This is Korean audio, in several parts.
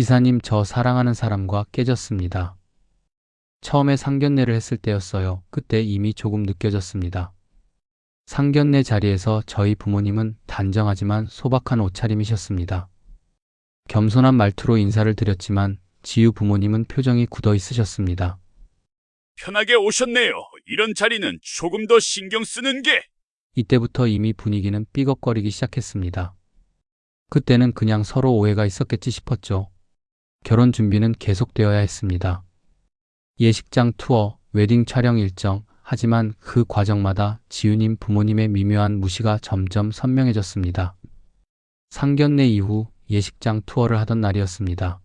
기사님, 저 사랑하는 사람과 깨졌습니다. 처음에 상견례를 했을 때였어요. 그때 이미 조금 느껴졌습니다. 상견례 자리에서 저희 부모님은 단정하지만 소박한 옷차림이셨습니다. 겸손한 말투로 인사를 드렸지만 지유 부모님은 표정이 굳어 있으셨습니다. 편하게 오셨네요. 이런 자리는 조금 더 신경 쓰는 게. 이때부터 이미 분위기는 삐걱거리기 시작했습니다. 그때는 그냥 서로 오해가 있었겠지 싶었죠. 결혼 준비는 계속되어야 했습니다. 예식장 투어, 웨딩 촬영 일정, 하지만 그 과정마다 지유님 부모님의 미묘한 무시가 점점 선명해졌습니다. 상견례 이후 예식장 투어를 하던 날이었습니다.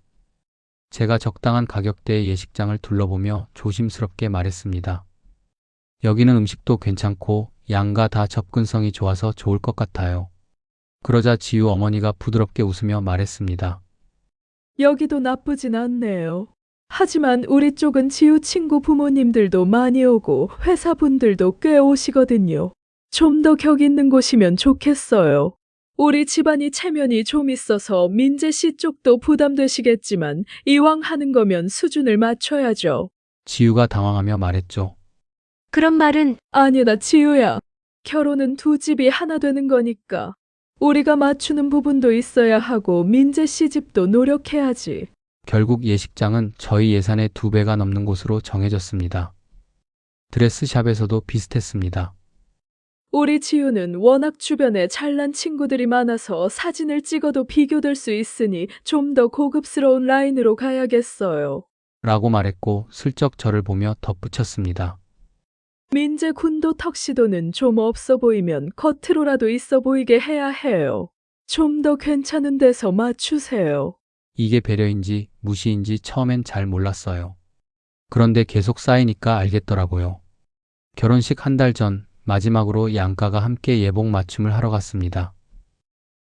제가 적당한 가격대의 예식장을 둘러보며 조심스럽게 말했습니다. 여기는 음식도 괜찮고 양가 다 접근성이 좋아서 좋을 것 같아요. 그러자 지유 어머니가 부드럽게 웃으며 말했습니다. 여기도 나쁘진 않네요. 하지만 우리 쪽은 지우 친구 부모님들도 많이 오고 회사분들도 꽤 오시거든요. 좀 더 격 있는 곳이면 좋겠어요. 우리 집안이 체면이 좀 있어서 민재 씨 쪽도 부담되시겠지만 이왕 하는 거면 수준을 맞춰야죠. 지유가 당황하며 말했죠. 그런 말은 아니다, 지우야. 결혼은 두 집이 하나 되는 거니까. 우리가 맞추는 부분도 있어야 하고 민재 씨 집도 노력해야지. 결국 예식장은 저희 예산의 2배가 넘는 곳으로 정해졌습니다. 드레스샵에서도 비슷했습니다. 우리 지우는 워낙 주변에 잘난 친구들이 많아서 사진을 찍어도 비교될 수 있으니 좀 더 고급스러운 라인으로 가야겠어요. 라고 말했고 슬쩍 저를 보며 덧붙였습니다. 민재 군도 턱시도는 좀 없어 보이면 겉으로라도 있어 보이게 해야 해요. 좀 더 괜찮은 데서 맞추세요. 이게 배려인지 무시인지 처음엔 잘 몰랐어요. 그런데 계속 쌓이니까 알겠더라고요. 결혼식 한 달 전 마지막으로 양가가 함께 예복 맞춤을 하러 갔습니다.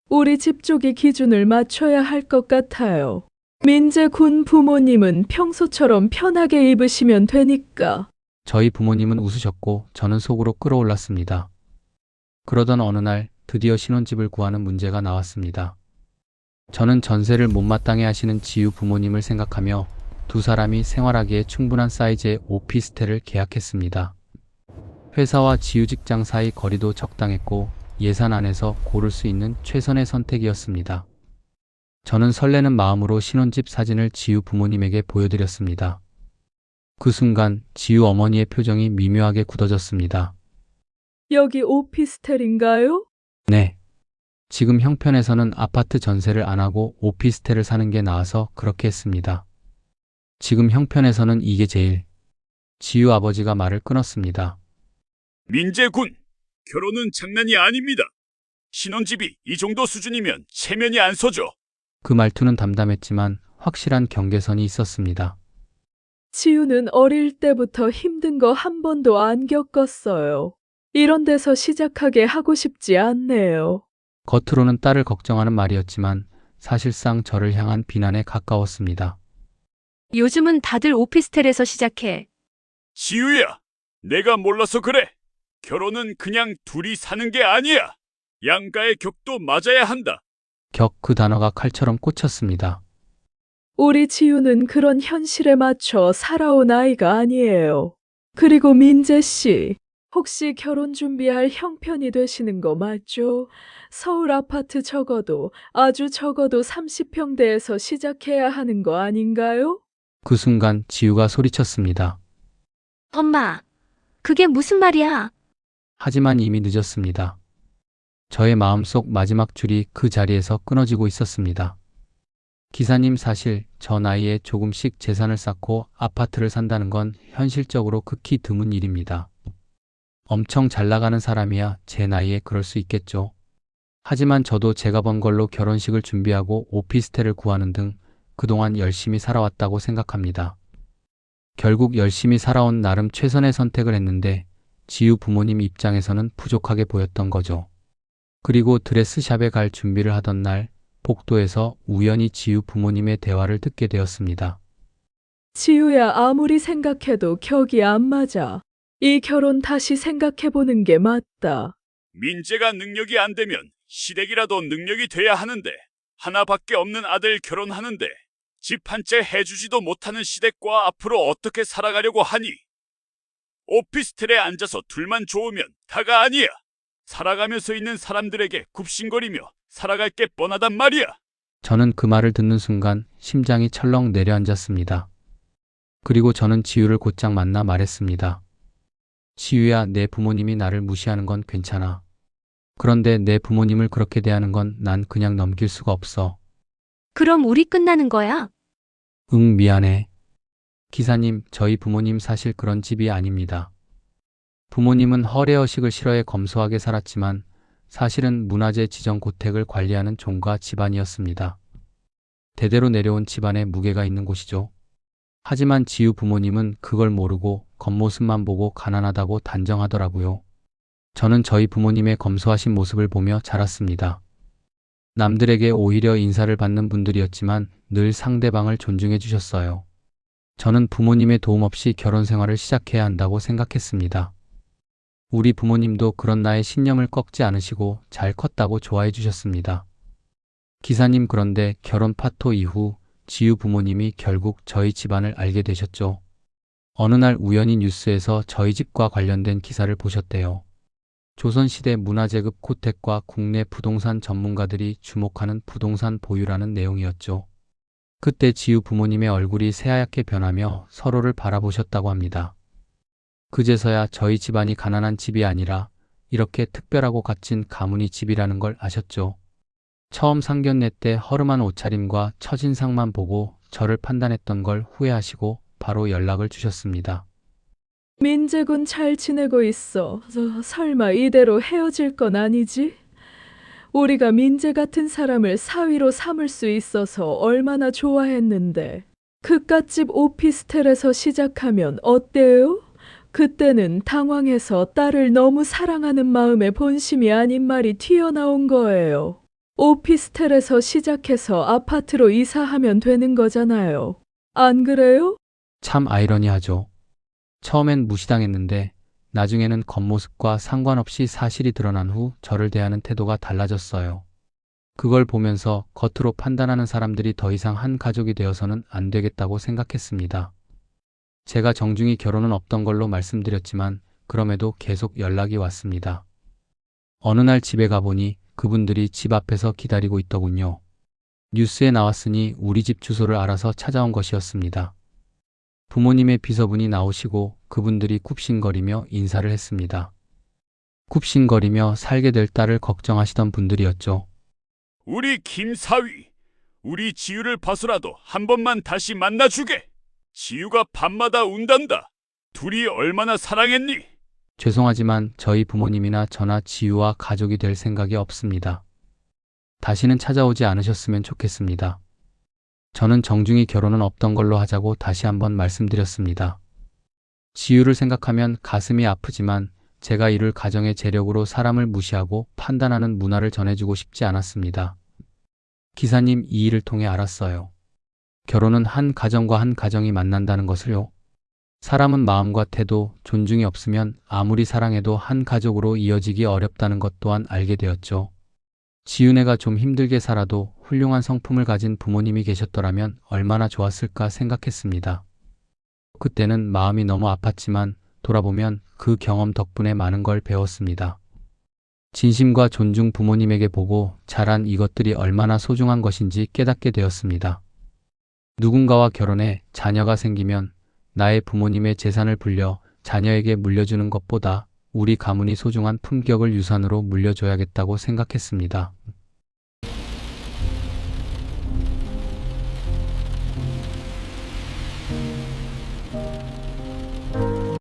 우리 집 쪽이 기준을 맞춰야 할 것 같아요. 민재 군 부모님은 평소처럼 편하게 입으시면 되니까. 저희 부모님은 웃으셨고 저는 속으로 끌어올랐습니다. 그러던 어느 날 드디어 신혼집을 구하는 문제가 나왔습니다. 저는 전세를 못마땅해 하시는 지유 부모님을 생각하며 두 사람이 생활하기에 충분한 사이즈의 오피스텔을 계약했습니다. 회사와 지유 직장 사이 거리도 적당했고 예산 안에서 고를 수 있는 최선의 선택이었습니다. 저는 설레는 마음으로 신혼집 사진을 지유 부모님에게 보여드렸습니다. 그 순간 지유 어머니의 표정이 미묘하게 굳어졌습니다. 여기 오피스텔인가요? 네. 지금 형편에서는 아파트 전세를 안 하고 오피스텔을 사는 게 나아서 그렇게 했습니다. 지금 형편에서는 이게 제일. 지유 아버지가 말을 끊었습니다. 민재 군, 결혼은 장난이 아닙니다. 신혼집이 이 정도 수준이면 체면이 안 서죠. 그 말투는 담담했지만 확실한 경계선이 있었습니다. 지우는 어릴 때부터 힘든 거 한 번도 안 겪었어요. 이런 데서 시작하게 하고 싶지 않네요. 겉으로는 딸을 걱정하는 말이었지만 사실상 저를 향한 비난에 가까웠습니다. 요즘은 다들 오피스텔에서 시작해. 지유야, 내가 몰라서 그래. 결혼은 그냥 둘이 사는 게 아니야. 양가의 격도 맞아야 한다. 격, 그 단어가 칼처럼 꽂혔습니다. 우리 지우는 그런 현실에 맞춰 살아온 아이가 아니에요. 그리고 민재 씨, 혹시 결혼 준비할 형편이 되시는 거 맞죠? 서울 아파트 적어도 아주 적어도 30평대에서 시작해야 하는 거 아닌가요? 그 순간 지유가 소리쳤습니다. 엄마, 그게 무슨 말이야? 하지만 이미 늦었습니다. 저의 마음속 마지막 줄이 그 자리에서 끊어지고 있었습니다. 기사님, 사실 저 나이에 조금씩 재산을 쌓고 아파트를 산다는 건 현실적으로 극히 드문 일입니다. 엄청 잘 나가는 사람이야 제 나이에 그럴 수 있겠죠. 하지만 저도 제가 번 걸로 결혼식을 준비하고 오피스텔을 구하는 등 그동안 열심히 살아왔다고 생각합니다. 결국 열심히 살아온 나름 최선의 선택을 했는데 지유 부모님 입장에서는 부족하게 보였던 거죠. 그리고 드레스샵에 갈 준비를 하던 날 복도에서 우연히 지유 부모님의 대화를 듣게 되었습니다. 지우야, 아무리 생각해도 격이 안 맞아. 이 결혼 다시 생각해보는 게 맞다. 민재가 능력이 안 되면 시댁이라도 능력이 돼야 하는데 하나밖에 없는 아들 결혼하는데 집 한 채 해주지도 못하는 시댁과 앞으로 어떻게 살아가려고 하니? 오피스텔에 앉아서 둘만 좋으면 다가 아니야. 살아가면서 있는 사람들에게 굽신거리며 살아갈 게 뻔하단 말이야. 저는 그 말을 듣는 순간 심장이 철렁 내려앉았습니다. 그리고 저는 지우를 곧장 만나 말했습니다. 지우야, 내 부모님이 나를 무시하는 건 괜찮아. 그런데 내 부모님을 그렇게 대하는 건 난 그냥 넘길 수가 없어. 그럼 우리 끝나는 거야? 응, 미안해. 기사님, 저희 부모님 사실 그런 집이 아닙니다. 부모님은 허례허식을 싫어해 검소하게 살았지만 사실은 문화재 지정 고택을 관리하는 종가 집안이었습니다. 대대로 내려온 집안에 무게가 있는 곳이죠. 하지만 지우 부모님은 그걸 모르고 겉모습만 보고 가난하다고 단정하더라고요. 저는 저희 부모님의 검소하신 모습을 보며 자랐습니다. 남들에게 오히려 인사를 받는 분들이었지만 늘 상대방을 존중해 주셨어요. 저는 부모님의 도움 없이 결혼 생활을 시작해야 한다고 생각했습니다. 우리 부모님도 그런 나의 신념을 꺾지 않으시고 잘 컸다고 좋아해 주셨습니다. 기사님, 그런데 결혼 파토 이후 지우 부모님이 결국 저희 집안을 알게 되셨죠. 어느 날 우연히 뉴스에서 저희 집과 관련된 기사를 보셨대요. 조선시대 문화재급 고택과 국내 부동산 전문가들이 주목하는 부동산 보유라는 내용이었죠. 그때 지우 부모님의 얼굴이 새하얗게 변하며 서로를 바라보셨다고 합니다. 그제서야 저희 집안이 가난한 집이 아니라 이렇게 특별하고 값진 가문이 집이라는 걸 아셨죠. 처음 상견례 때 허름한 옷차림과 첫인상만 보고 저를 판단했던 걸 후회하시고 바로 연락을 주셨습니다. 민재군 잘 지내고 있어. 설마 이대로 헤어질 건 아니지? 우리가 민재 같은 사람을 사위로 삼을 수 있어서 얼마나 좋아했는데. 그깟집 오피스텔에서 시작하면 어때요? 그때는 당황해서 딸을 너무 사랑하는 마음의 본심이 아닌 말이 튀어나온 거예요. 오피스텔에서 시작해서 아파트로 이사하면 되는 거잖아요. 안 그래요? 참 아이러니하죠. 처음엔 무시당했는데 나중에는 겉모습과 상관없이 사실이 드러난 후 저를 대하는 태도가 달라졌어요. 그걸 보면서 겉으로 판단하는 사람들이 더 이상 한 가족이 되어서는 안 되겠다고 생각했습니다. 제가 정중히 결혼은 없던 걸로 말씀드렸지만 그럼에도 계속 연락이 왔습니다. 어느 날 집에 가보니 그분들이 집 앞에서 기다리고 있더군요. 뉴스에 나왔으니 우리 집 주소를 알아서 찾아온 것이었습니다. 부모님의 비서분이 나오시고 그분들이 굽신거리며 인사를 했습니다. 굽신거리며 살게 될 딸을 걱정하시던 분들이었죠. 우리 김사위, 우리 지우를 봐서라도 한 번만 다시 만나주게. 지우가 밤마다 운단다. 둘이 얼마나 사랑했니? 죄송하지만 저희 부모님이나 저나 지우와 가족이 될 생각이 없습니다. 다시는 찾아오지 않으셨으면 좋겠습니다. 저는 정중히 결혼은 없던 걸로 하자고 다시 한번 말씀드렸습니다. 지우를 생각하면 가슴이 아프지만 제가 이룰 가정의 재력으로 사람을 무시하고 판단하는 문화를 전해주고 싶지 않았습니다. 기사님, 이 일을 통해 알았어요. 결혼은 한 가정과 한 가정이 만난다는 것을요. 사람은 마음과 태도, 존중이 없으면 아무리 사랑해도 한 가족으로 이어지기 어렵다는 것 또한 알게 되었죠. 지은애가 좀 힘들게 살아도 훌륭한 성품을 가진 부모님이 계셨더라면 얼마나 좋았을까 생각했습니다. 그때는 마음이 너무 아팠지만 돌아보면 그 경험 덕분에 많은 걸 배웠습니다. 진심과 존중, 부모님에게 보고 자란 이것들이 얼마나 소중한 것인지 깨닫게 되었습니다. 누군가와 결혼해 자녀가 생기면 나의 부모님의 재산을 불려 자녀에게 물려주는 것보다 우리 가문이 소중한 품격을 유산으로 물려줘야겠다고 생각했습니다.